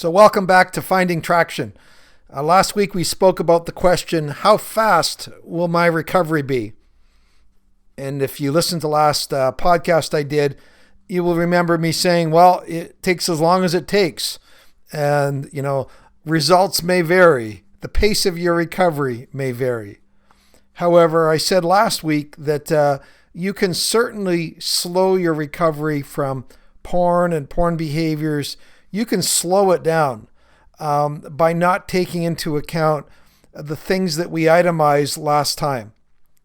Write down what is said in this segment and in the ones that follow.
So welcome back to Finding Traction. Last week we spoke about the question, how fast will my recovery be? And if you listened to last podcast I did, you will remember me saying, well, it takes as long as it takes. And, results may vary. The pace of your recovery may vary. However, I said last week that you can certainly slow your recovery from porn and porn behaviors. You can slow it down by not taking into account the things that we itemized last time,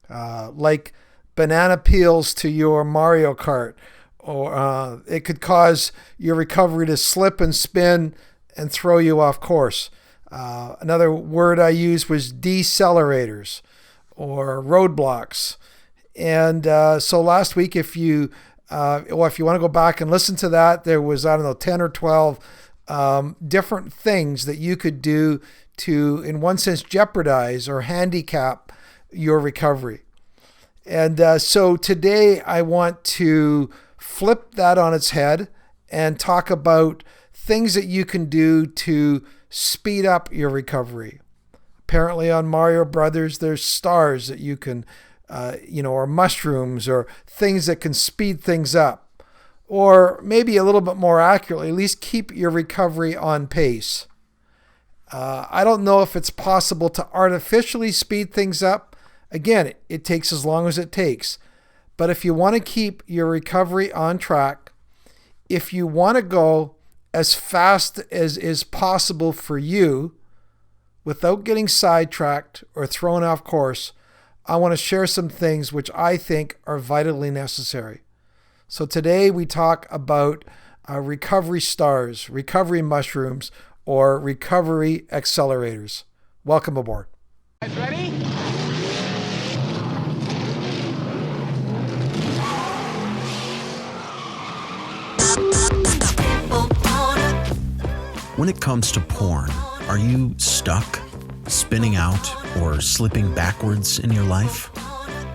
like banana peels to your Mario Kart, or it could cause your recovery to slip and spin and throw you off course. Another word I used was decelerators or roadblocks. And so last week, if you want to go back and listen to that, there was, 10 or 12 different things that you could do to, in one sense, jeopardize or handicap your recovery. And so today I want to flip that on its head and talk about things that you can do to speed up your recovery. Apparently on Mario Brothers, there's stars that you can or mushrooms or things that can speed things up, or maybe a little bit more accurately, at least keep your recovery on pace. I don't know if it's possible to artificially speed things up. Again, it takes as long as it takes. But if you want to keep your recovery on track, if you want to go as fast as is possible for you without getting sidetracked or thrown off course, I want to share some things which I think are vitally necessary. So today we talk about recovery stars, recovery mushrooms, or recovery accelerators. Welcome aboard. Guys ready? When it comes to porn, are you stuck, spinning out, or slipping backwards in your life?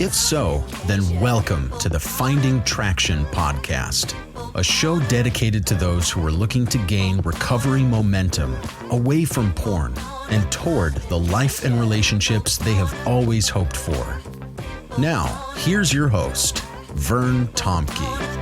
If so, then welcome to the Finding Traction podcast, a show dedicated to those who are looking to gain recovery momentum away from porn and toward the life and relationships they have always hoped for. Now, here's your host, Vern Tomke.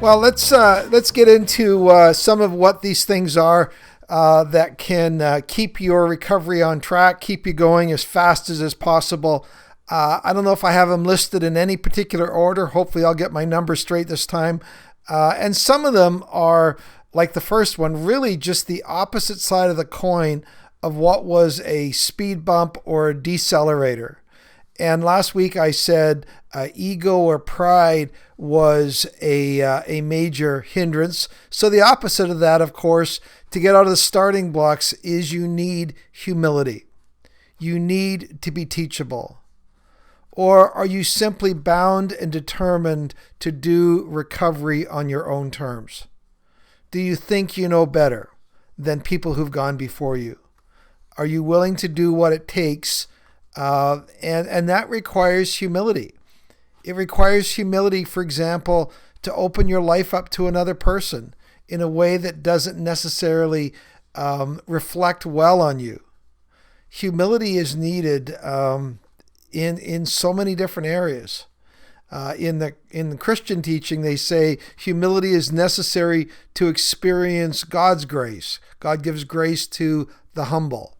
Well, let's get into some of what these things are that can keep your recovery on track, keep you going as fast as is possible. I don't know if I have them listed in any particular order. Hopefully I'll get my numbers straight this time. And some of them are, like the first one, really just the opposite side of the coin of what was a speed bump or a decelerator. And last week I said ego or pride was a major hindrance. So the opposite of that, of course, to get out of the starting blocks is you need humility. You need to be teachable. Or are you simply bound and determined to do recovery on your own terms? Do you think you know better than people who've gone before you? Are you willing to do what it takes? And that requires humility. It requires humility, for example, to open your life up to another person in a way that doesn't necessarily reflect well on you. Humility is needed in so many different areas. In the Christian teaching, they say humility is necessary to experience God's grace. God gives grace to the humble.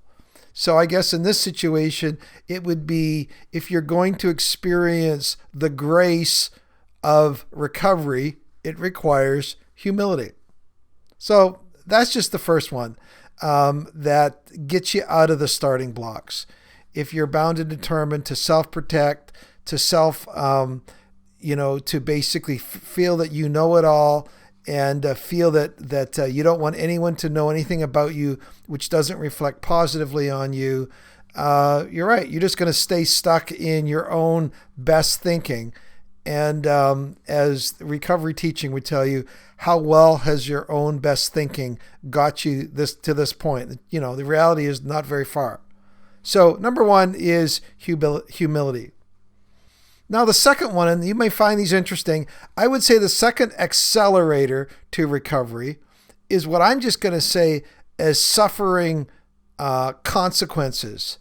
So I guess in this situation, it would be if you're going to experience the grace of recovery, it requires humility. So that's just the first one that gets you out of the starting blocks. If you're bound and determined to self-protect, to to basically feel that you know it all, and feel that you don't want anyone to know anything about you which doesn't reflect positively on you, you're right. You're just going to stay stuck in your own best thinking. And as recovery teaching would tell you, how well has your own best thinking got you to this point? The reality is not very far. So number one is humility. Now, the second one, and you may find these interesting, I would say the second accelerator to recovery is what I'm just going to say as suffering consequences.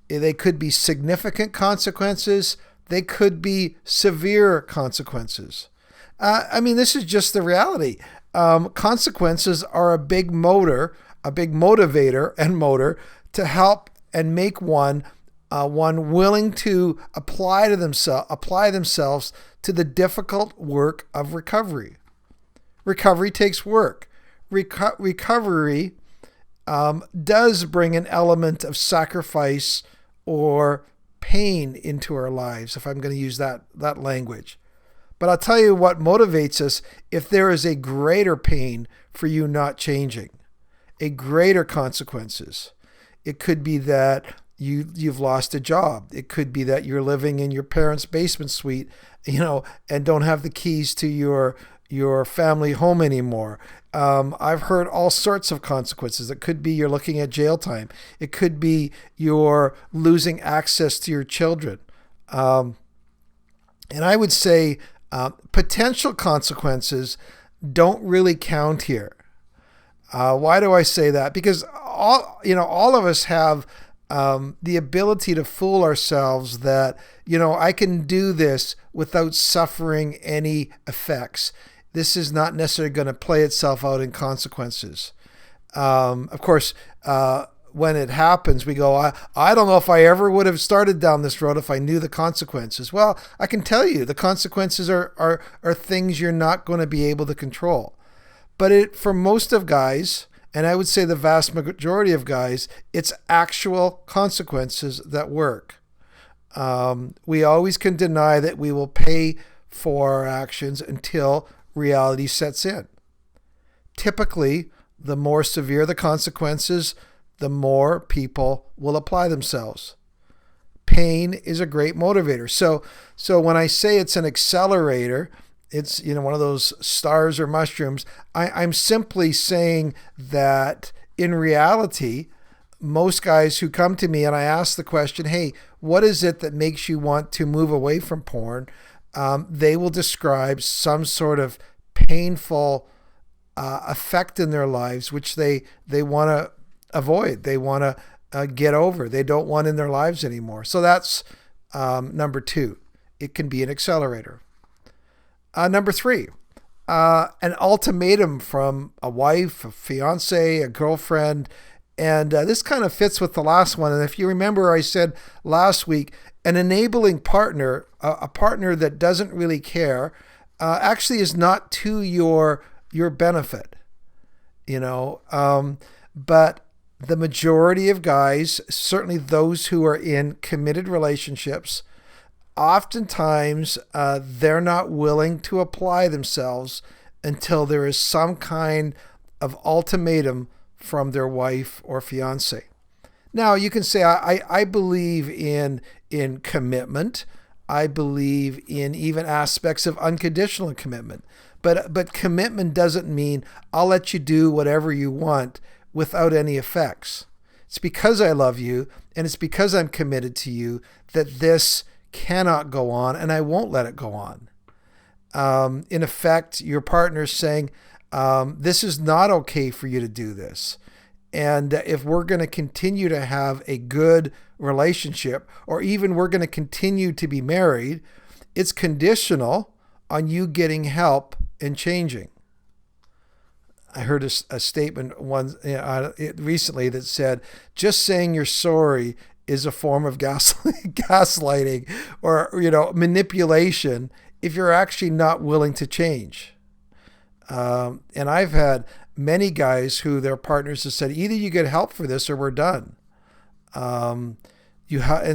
They could be significant consequences. They could be severe consequences. This is just the reality. Consequences are a big motivator and motor to help and make one willing to apply themselves to the difficult work of recovery. Recovery takes work. Recovery does bring an element of sacrifice or pain into our lives, if I'm going to use that language. But I'll tell you what motivates us if there is a greater pain for you not changing, a greater consequences. It could be that you've lost a job. It could be that you're living in your parents' basement suite, and don't have the keys to your family home anymore. I've heard all sorts of consequences. It could be you're looking at jail time. It could be you're losing access to your children. And I would say potential consequences don't really count here. Why do I say that? Because all of us have the ability to fool ourselves that, I can do this without suffering any effects. This is not necessarily going to play itself out in consequences. Of course, when it happens, we go, I don't know if I ever would have started down this road if I knew the consequences. Well, I can tell you the consequences are things you're not going to be able to control. But for most of guys, and I would say the vast majority of guys, it's actual consequences that work. We always can deny that we will pay for our actions until reality sets in. Typically, the more severe the consequences, the more people will apply themselves. Pain is a great motivator. So when I say it's an accelerator, it's one of those stars or mushrooms. I'm simply saying that in reality, most guys who come to me and I ask the question, hey, what is it that makes you want to move away from porn? They will describe some sort of painful effect in their lives, which they want to avoid. They want to get over. They don't want in their lives anymore. So that's number two. It can be an accelerator. Number three, an ultimatum from a wife, a fiance, a girlfriend. And this kind of fits with the last one. And if you remember, I said last week, an enabling partner, a partner that doesn't really care, actually is not to your benefit, but the majority of guys, certainly those who are in committed relationships, oftentimes they're not willing to apply themselves until there is some kind of ultimatum from their wife or fiance. Now, you can say, I believe in commitment. I believe in even aspects of unconditional commitment. But commitment doesn't mean I'll let you do whatever you want without any effects. It's because I love you and it's because I'm committed to you that this cannot go on and I won't let it go on. In effect, your partner's saying, this is not okay for you to do this. And if we're going to continue to have a good relationship, or even we're going to continue to be married, it's conditional on you getting help and changing. I heard a statement recently that said, just saying you're sorry is a form of gaslighting or manipulation if you're actually not willing to change. And I've had many guys who their partners have said, either you get help for this or we're done. And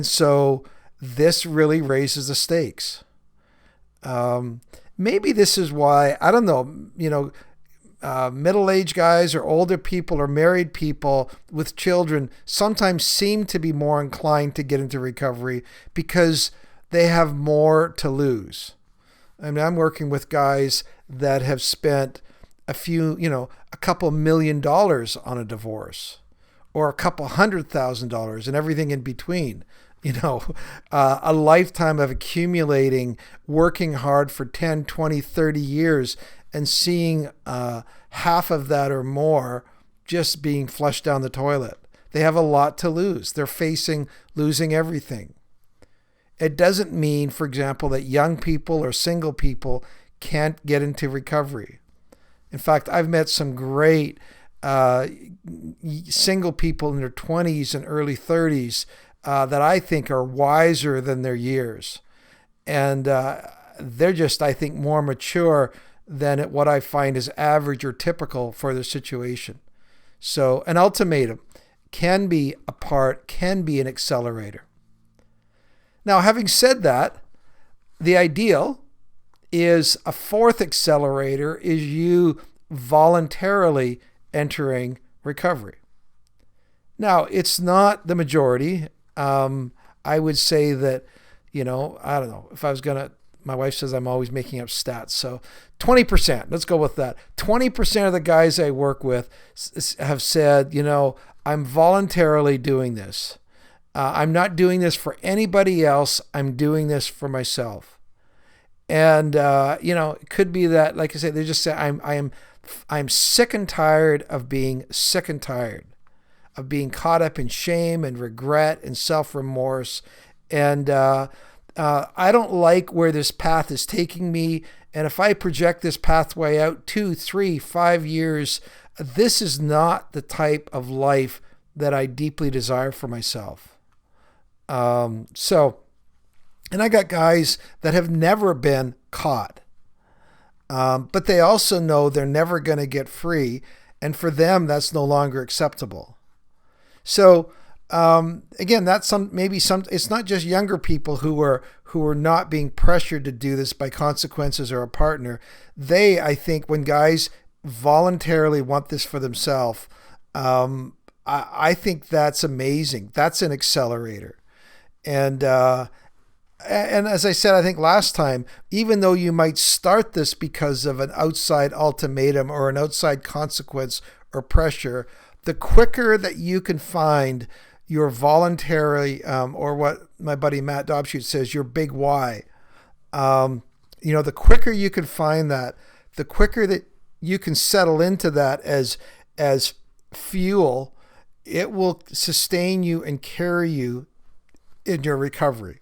so this really raises the stakes. Maybe this is why, I don't know, middle-aged guys or older people or married people with children sometimes seem to be more inclined to get into recovery because they have more to lose. I mean, I'm working with guys that have spent a couple $1 million on a divorce, or a couple $100,000 and everything in between. a lifetime of accumulating, working hard for 10, 20, 30 years and seeing half of that or more just being flushed down the toilet. They have a lot to lose. They're facing losing everything. It doesn't mean, for example, that young people or single people can't get into recovery. In fact, I've met some great single people in their 20s and early 30s that I think are wiser than their years. And they're just, I think, more mature than what I find is average or typical for their situation. So an ultimatum can be an accelerator. Now, having said that, the ideal is a fourth accelerator is you voluntarily entering recovery. Now, it's not the majority. I would say that, I don't know, if I was going to, my wife says I'm always making up stats. So 20%, let's go with that. 20% of the guys I work with have said, I'm voluntarily doing this. I'm not doing this for anybody else. I'm doing this for myself. And, it could be that, like I said, they just say, I'm sick and tired of being sick and tired of being caught up in shame and regret and self-remorse. And I don't like where this path is taking me. And if I project this pathway out 2, 3, 5 years, this is not the type of life that I deeply desire for myself. And I got guys that have never been caught, but they also know they're never going to get free. And for them, that's no longer acceptable. So, again, it's not just younger people who are not being pressured to do this by consequences or a partner. I think when guys voluntarily want this for themselves, I think that's amazing. That's an accelerator. And as I said, I think last time, even though you might start this because of an outside ultimatum or an outside consequence or pressure, the quicker that you can find your voluntary, or what my buddy Matt Dobshoot says, your big why, the quicker you can find that, the quicker that you can settle into that as fuel, it will sustain you and carry you in your recovery.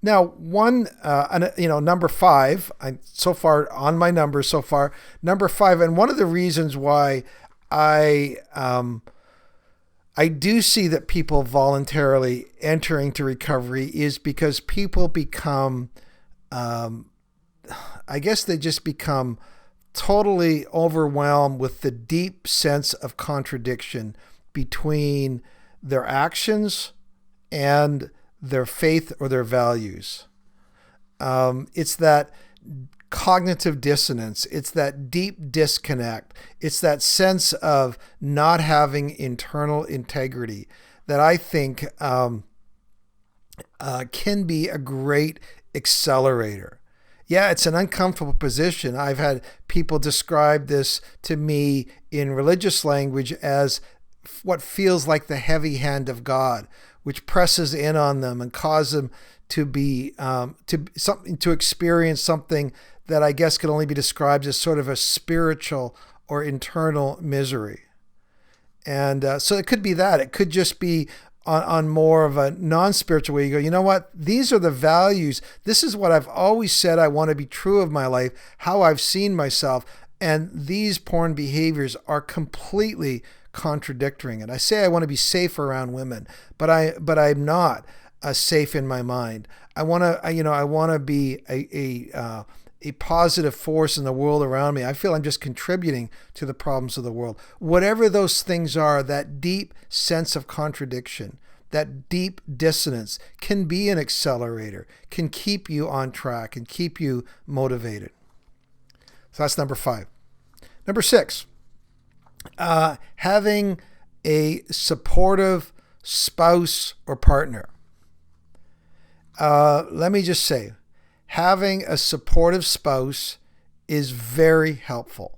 Now, number 5, so far on my numbers so far, number 5, and one of the reasons why I do see that people voluntarily entering to recovery is because people become, I guess they just become totally overwhelmed with the deep sense of contradiction between their actions and their faith or their values. It's that cognitive dissonance. It's that deep disconnect. It's that sense of not having internal integrity that I think can be a great accelerator. Yeah, it's an uncomfortable position. I've had people describe this to me in religious language as what feels like the heavy hand of God, which presses in on them and causes them to be to experience something that I guess could only be described as sort of a spiritual or internal misery. And so it could be that. It could just be on more of a non-spiritual way. You go, you know what? These are the values. This is what I've always said I want to be true of my life, how I've seen myself. And these porn behaviors are completely contradicting. And I say I want to be safe around women, but I'm not safe in my mind. I want to be a positive force in the world around me. I feel I'm just contributing to the problems of the world. Whatever those things are, that deep sense of contradiction, that deep dissonance can be an accelerator, can keep you on track and keep you motivated. So that's number 5. Number 6, having a supportive spouse or partner. Let me just say, having a supportive spouse is very helpful,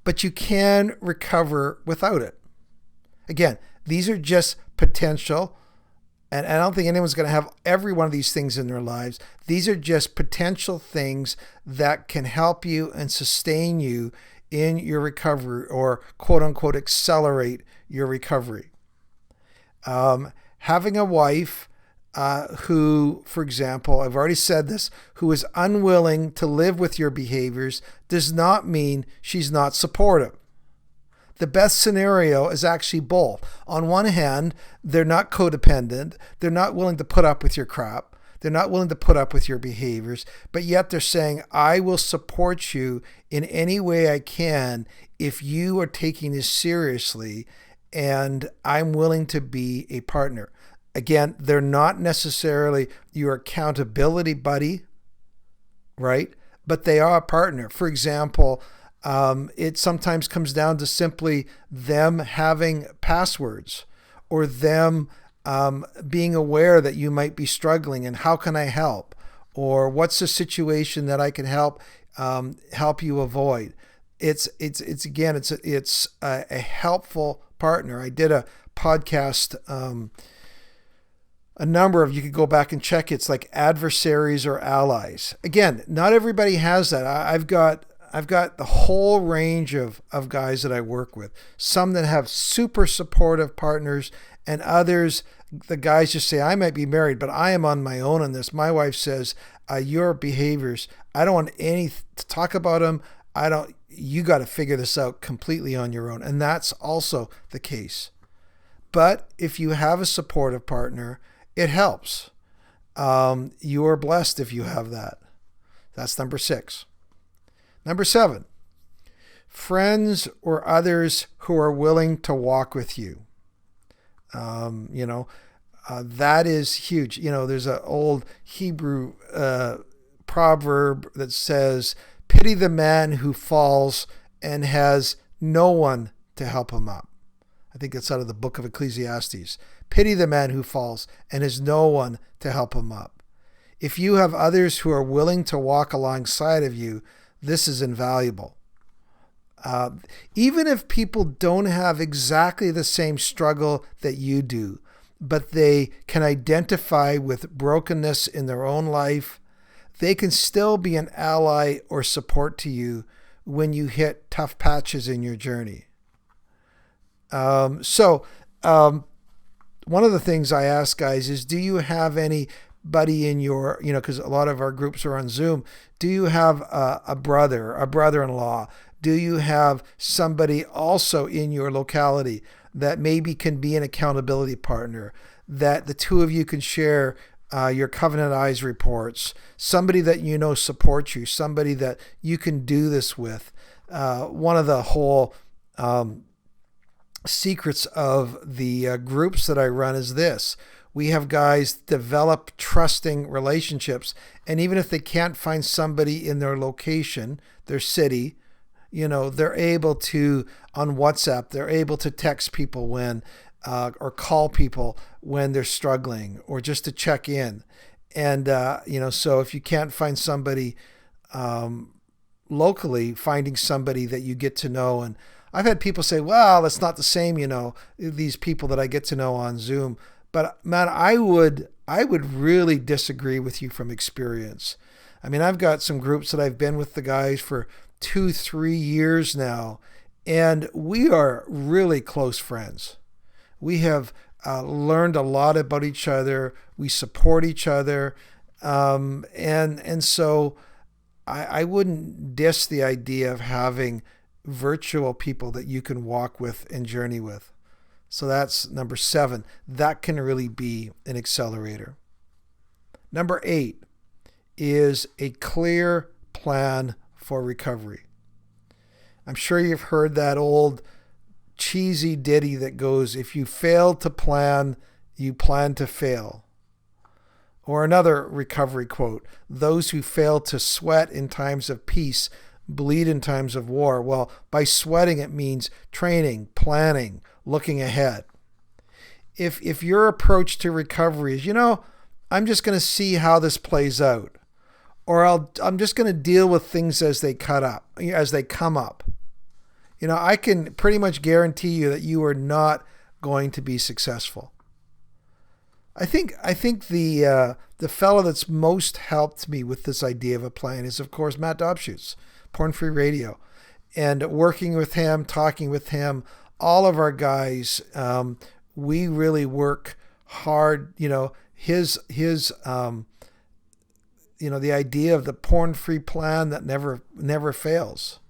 but you can recover without it. Again, these are just potential And I don't think anyone's going to have every one of these things in their lives. These are just potential things that can help you and sustain you in your recovery, or quote unquote accelerate your recovery. Having a wife who, for example, I've already said this, who is unwilling to live with your behaviors does not mean she's not supportive. The best scenario is actually both. On one hand, they're not codependent. They're not willing to put up with your crap. They're not willing to put up with your behaviors, but yet they're saying, I will support you in any way I can if you are taking this seriously, and I'm willing to be a partner. Again, they're not necessarily your accountability buddy, right? But they are a partner. For example, it sometimes comes down to simply them having passwords, or them being aware that you might be struggling and how can I help, or what's the situation that I can help you avoid. It's a helpful partner. I did a podcast, a number of, you could go back and check. It's like adversaries or allies. Again, not everybody has that. I've got the whole range of guys that I work with. Some that have super supportive partners, and others, the guys just say, I might be married, but I am on my own on this. My wife says, your behaviors, I don't want any to talk about them. You got to figure this out completely on your own. And that's also the case. But if you have a supportive partner, it helps. You are blessed if you have that. That's number 6. Number 7, friends or others who are willing to walk with you. That is huge. There's an old Hebrew proverb that says, pity the man who falls and has no one to help him up. I think that's out of the book of Ecclesiastes. Pity the man who falls and has no one to help him up. If you have others who are willing to walk alongside of you, this is invaluable. Even if people don't have exactly the same struggle that you do, but they can identify with brokenness in their own life, they can still be an ally or support to you when you hit tough patches in your journey. So one of the things I ask guys is, do you have anybody in your, because a lot of our groups are on Zoom, do you have a brother, a brother-in-law? Do you have somebody also in your locality that maybe can be an accountability partner, that the two of you can share your Covenant Eyes reports, somebody that supports you, somebody that you can do this with? One of the whole secrets of the groups that I run is this. We have guys develop trusting relationships, and even if they can't find somebody in their location, their city, they're able to, on WhatsApp, they're able to text people when, or call people when they're struggling, or just to check in. And, so if you can't find somebody locally, finding somebody that you get to know. And I've had people say, well, it's not the same, these people that I get to know on Zoom. But man, I would really disagree with you from experience. I mean, I've got some groups that I've been with the guys for 2-3 years now, and we are really close friends. We have learned a lot about each other. We support each other. And so I wouldn't diss the idea of having virtual people that you can walk with and journey with. So that's number 7. That can really be an accelerator. Number 8 is a clear plan for recovery. I'm sure you've heard that old cheesy ditty that goes, if you fail to plan, you plan to fail. Or another recovery quote, those who fail to sweat in times of peace bleed in times of war. Well, by sweating, it means training, planning, looking ahead. If your approach to recovery is, I'm just going to see how this plays out, or I'm just going to deal with things as they come up. I can pretty much guarantee you that you are not going to be successful. I think the fellow that's most helped me with this idea of a plan is, of course, Matt Dobschuetz, Porn Free Radio, and working with him, talking with him. All of our guys, we really work hard. His the idea of the porn-free plan that never fails.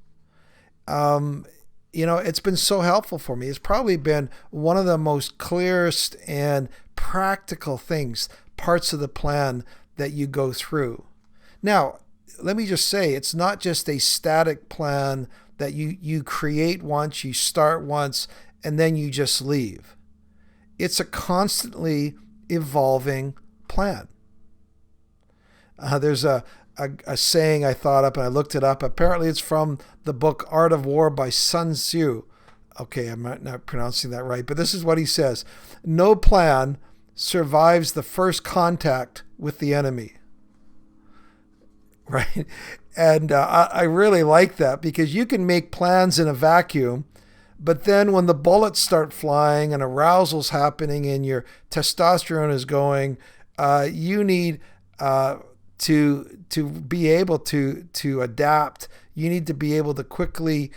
It's been so helpful for me. It's probably been one of the most clearest and practical parts of the plan that you go through. Now, let me just say, it's not just a static plan that you create once, you start once, and then you just leave. It's a constantly evolving plan. There's a saying I thought up and I looked it up. Apparently it's from the book Art of War by Sun Tzu. Okay, I'm not pronouncing that right, but this is what he says. No plan survives the first contact with the enemy. Right? And I really like that, because you can make plans in a vacuum, but then when the bullets start flying and arousal's happening and your testosterone is going, you need to be able to adapt. You need to be able to quickly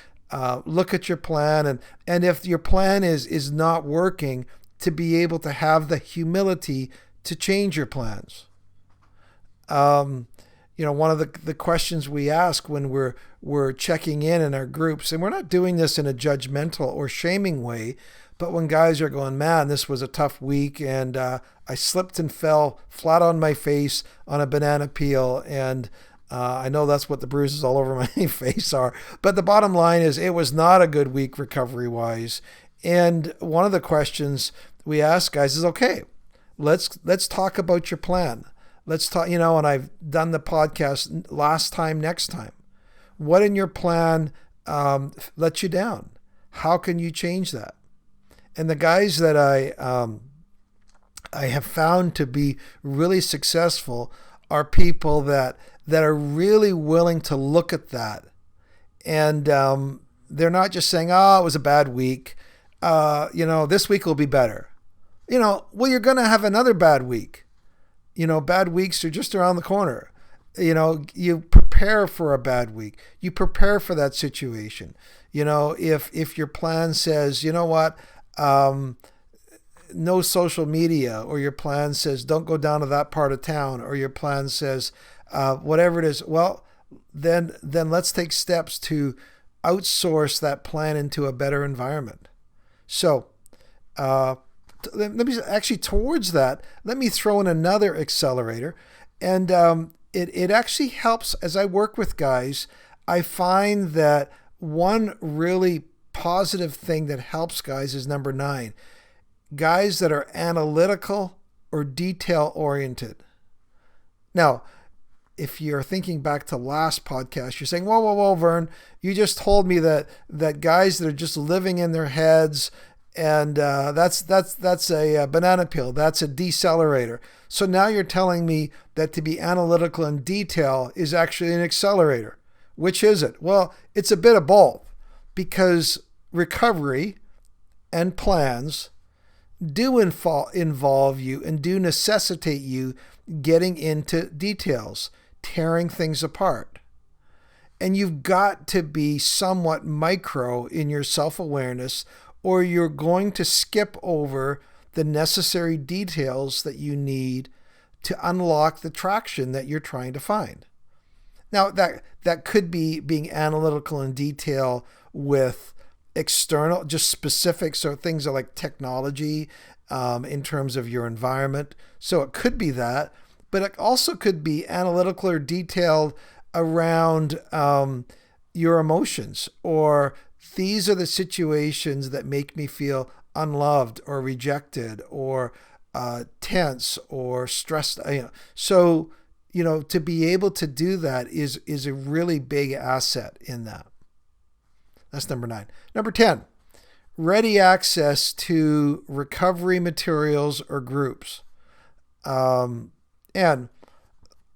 look at your plan, and if your plan is not working, to be able to have the humility to change your plans. One of the questions we ask when we're checking in our groups, and we're not doing this in a judgmental or shaming way, but when guys are going, man, this was a tough week, and I slipped and fell flat on my face on a banana peel, and I know that's what the bruises all over my face are. But the bottom line is, it was not a good week recovery-wise. And one of the questions we ask guys is, okay, let's talk about your plan. Let's talk, and I've done the podcast last time, next time. What in your plan let you down? How can you change that? And the guys that I have found to be really successful are people that are really willing to look at that. And they're not just saying, oh, it was a bad week. This week will be better. Well, you're going to have another bad week. Bad weeks are just around the corner. You prepare for a bad week. You prepare for that situation. If your plan says, you know what, no social media, or your plan says don't go down to that part of town, or your plan says whatever it is, well, then let's take steps to outsource that plan into a better environment. So let me actually, towards that, let me throw in another accelerator. And it actually helps as I work with guys. I find that one really positive thing that helps guys is number 9. Guys that are analytical or detail oriented. Now, if you're thinking back to last podcast, you're saying, whoa, Vern, you just told me that guys that are just living in their heads, and that's a banana peel. That's a decelerator. So now you're telling me that to be analytical and detail is actually an accelerator. Which is it? Well, it's a bit of both, because recovery and plans do involve you and do necessitate you getting into details, tearing things apart. And you've got to be somewhat micro in your self-awareness, or you're going to skip over the necessary details that you need to unlock the traction that you're trying to find. Now, that could be being analytical in detail with external, just specifics, or things like technology in terms of your environment. So it could be that, but it also could be analytical or detailed around your emotions, or these are the situations that make me feel unloved or rejected or tense or stressed. So, to be able to do that is a really big asset in that. That's number 9. Number 10, ready access to recovery materials or groups. And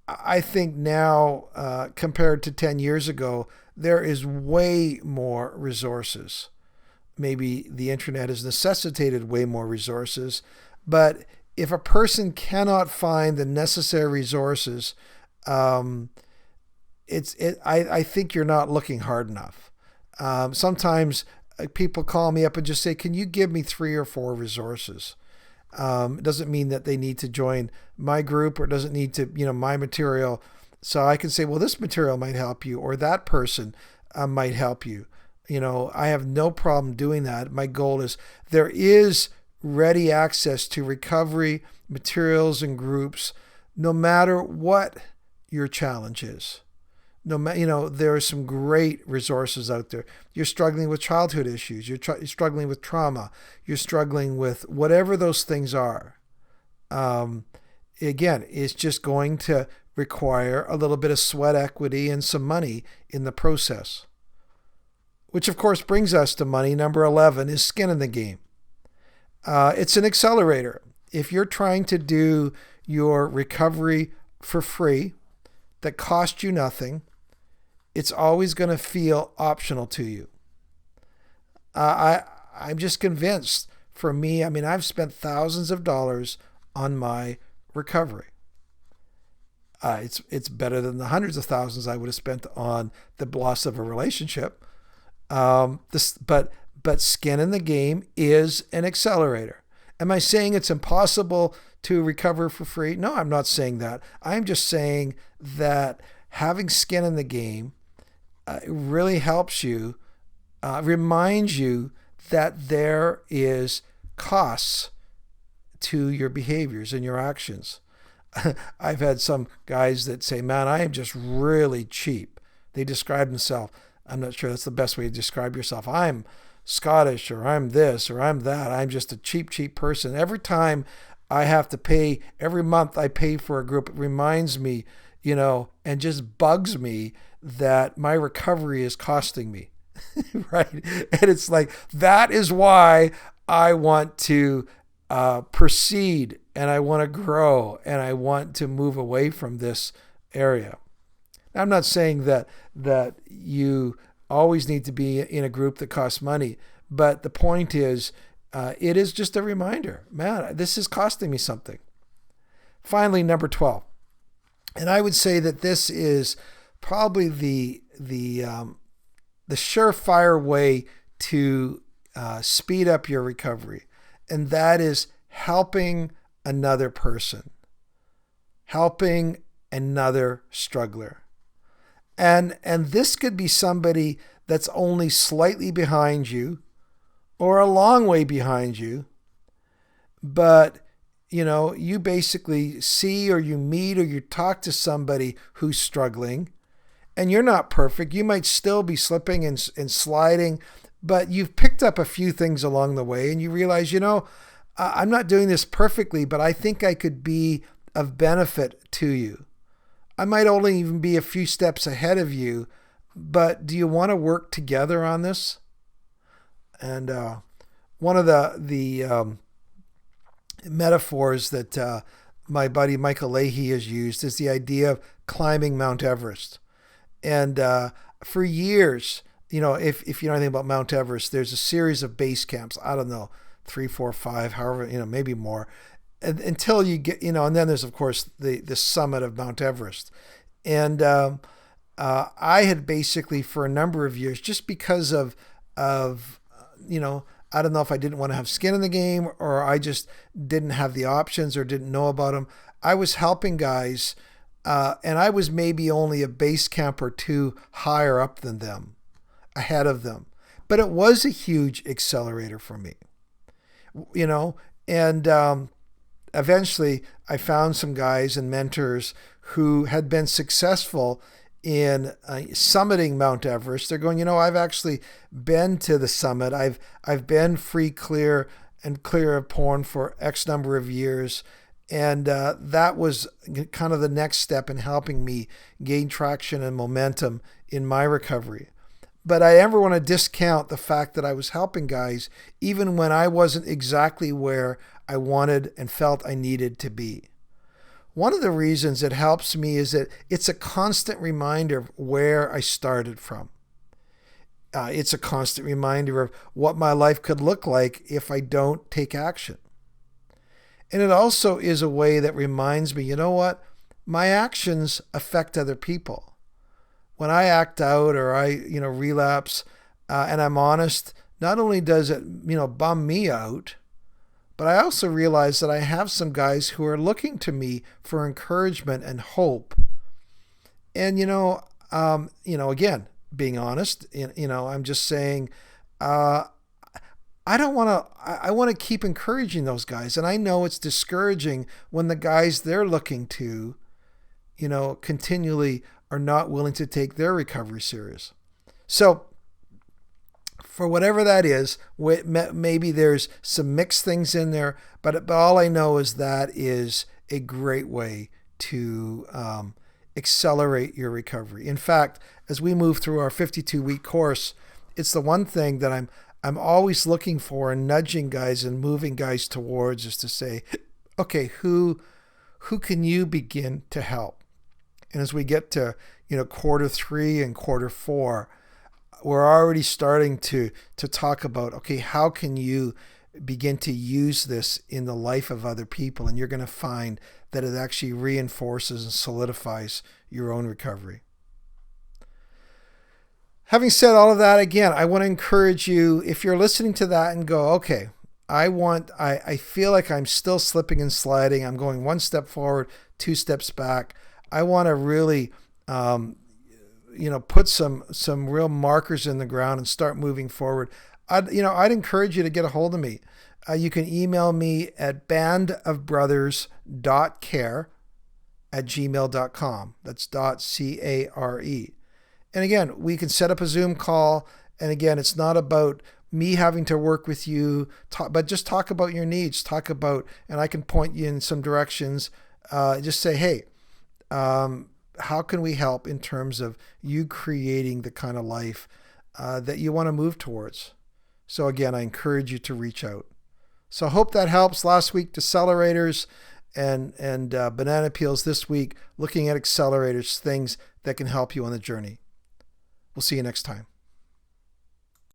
I think now, compared to 10 years ago, there is way more resources. Maybe the internet has necessitated way more resources, but if a person cannot find the necessary resources, I think you're not looking hard enough. Sometimes people call me up and just say, can you give me 3 or 4 resources? It doesn't mean that they need to join my group, or it doesn't need to, my material. So I can say, well, this material might help you, or that person might help you. I have no problem doing that. My goal is there is ready access to recovery materials and groups, no matter what your challenge is. No matter, there are some great resources out there. You're struggling with childhood issues. You're struggling with trauma. You're struggling with whatever those things are. Again, it's just going to require a little bit of sweat equity and some money in the process. Which, of course, brings us to money. Number 11 is skin in the game. It's an accelerator. If you're trying to do your recovery for free, that costs you nothing, it's always going to feel optional to you. I'm just convinced. For me, I've spent thousands of dollars on my recovery. It's better than the hundreds of thousands I would have spent on the loss of a relationship. But skin in the game is an accelerator. Am I saying it's impossible to recover for free? No, I'm not saying that. I'm just saying that having skin in the game really helps you, reminds you that there is costs to your behaviors and your actions. I've had some guys that say, man, I am just really cheap. They describe themselves. I'm not sure that's the best way to describe yourself. I'm Scottish, or I'm this, or I'm that. I'm just a cheap person. Every time I have to pay, every month I pay for a group, it reminds me, and just bugs me that my recovery is costing me, right? And it's like, that is why I want to proceed, and I want to grow, and I want to move away from this area. I'm not saying that you always need to be in a group that costs money, but the point is, it is just a reminder, man, this is costing me something. Finally, number 12. And I would say that this is probably the surefire way to speed up your recovery. And that is helping another person, helping another struggler. And this could be somebody that's only slightly behind you or a long way behind you, but you basically see, or you meet, or you talk to somebody who's struggling, and you're not perfect. You might still be slipping and sliding, but you've picked up a few things along the way, and you realize, I'm not doing this perfectly, but I think I could be of benefit to you. I might only even be a few steps ahead of you, but do you want to work together on this? And one of the metaphors that my buddy Michael Leahy has used is the idea of climbing Mount Everest. And for years, if you know anything about Mount Everest, there's a series of base camps. I don't know, 3, 4, 5, however, maybe more. Until you get, and then there's, of course, the summit of Mount Everest. And I had basically, for a number of years, just because of I don't know if I didn't want to have skin in the game, or I just didn't have the options or didn't know about them, I was helping guys, and I was maybe only a base camp or 2 higher up than them, ahead of them. But it was a huge accelerator for me, and eventually I found some guys and mentors who had been successful in summiting Mount Everest. They're going, I've actually been to the summit. I've been free, clear of porn for X number of years. And that was kind of the next step in helping me gain traction and momentum in my recovery. But I never want to discount the fact that I was helping guys even when I wasn't exactly where I wanted and felt I needed to be. One of the reasons it helps me is that it's a constant reminder of where I started from. It's a constant reminder of what my life could look like if I don't take action. And it also is a way that reminds me, you know what? My actions affect other people. When I act out or I, relapse, and I'm honest, not only does it, bum me out, but I also realize that I have some guys who are looking to me for encouragement and hope. And, again, being honest, I'm just saying, I don't want to, I want to keep encouraging those guys. And I know it's discouraging when the guys they're looking to, continually are not willing to take their recovery serious. So for whatever that is, maybe there's some mixed things in there, but all I know is that is a great way to accelerate your recovery. In fact, as we move through our 52-week course, it's the one thing that I'm always looking for and nudging guys and moving guys towards is to say, okay, who can you begin to help? And as we get to, quarter 3 and quarter 4, we're already starting to talk about, okay, how can you begin to use this in the life of other people? And you're going to find that it actually reinforces and solidifies your own recovery. Having said all of that, again, I want to encourage you, if you're listening to that and go, okay, I feel like I'm still slipping and sliding. I'm going 1 step forward, 2 steps back. I want to really, put some real markers in the ground and start moving forward. I'd encourage you to get a hold of me. You can email me at bandofbrothers.care@gmail.com. That's .care. And again, we can set up a Zoom call. And again, it's not about me having to work with you, but just talk about your needs. Talk about, and I can point you in some directions. Just say, hey, how can we help in terms of you creating the kind of life that you want to move towards? So again, I encourage you to reach out. So I hope that helps. Last week, decelerators and banana peels. This week, looking at accelerators, things that can help you on the journey. We'll see you next time.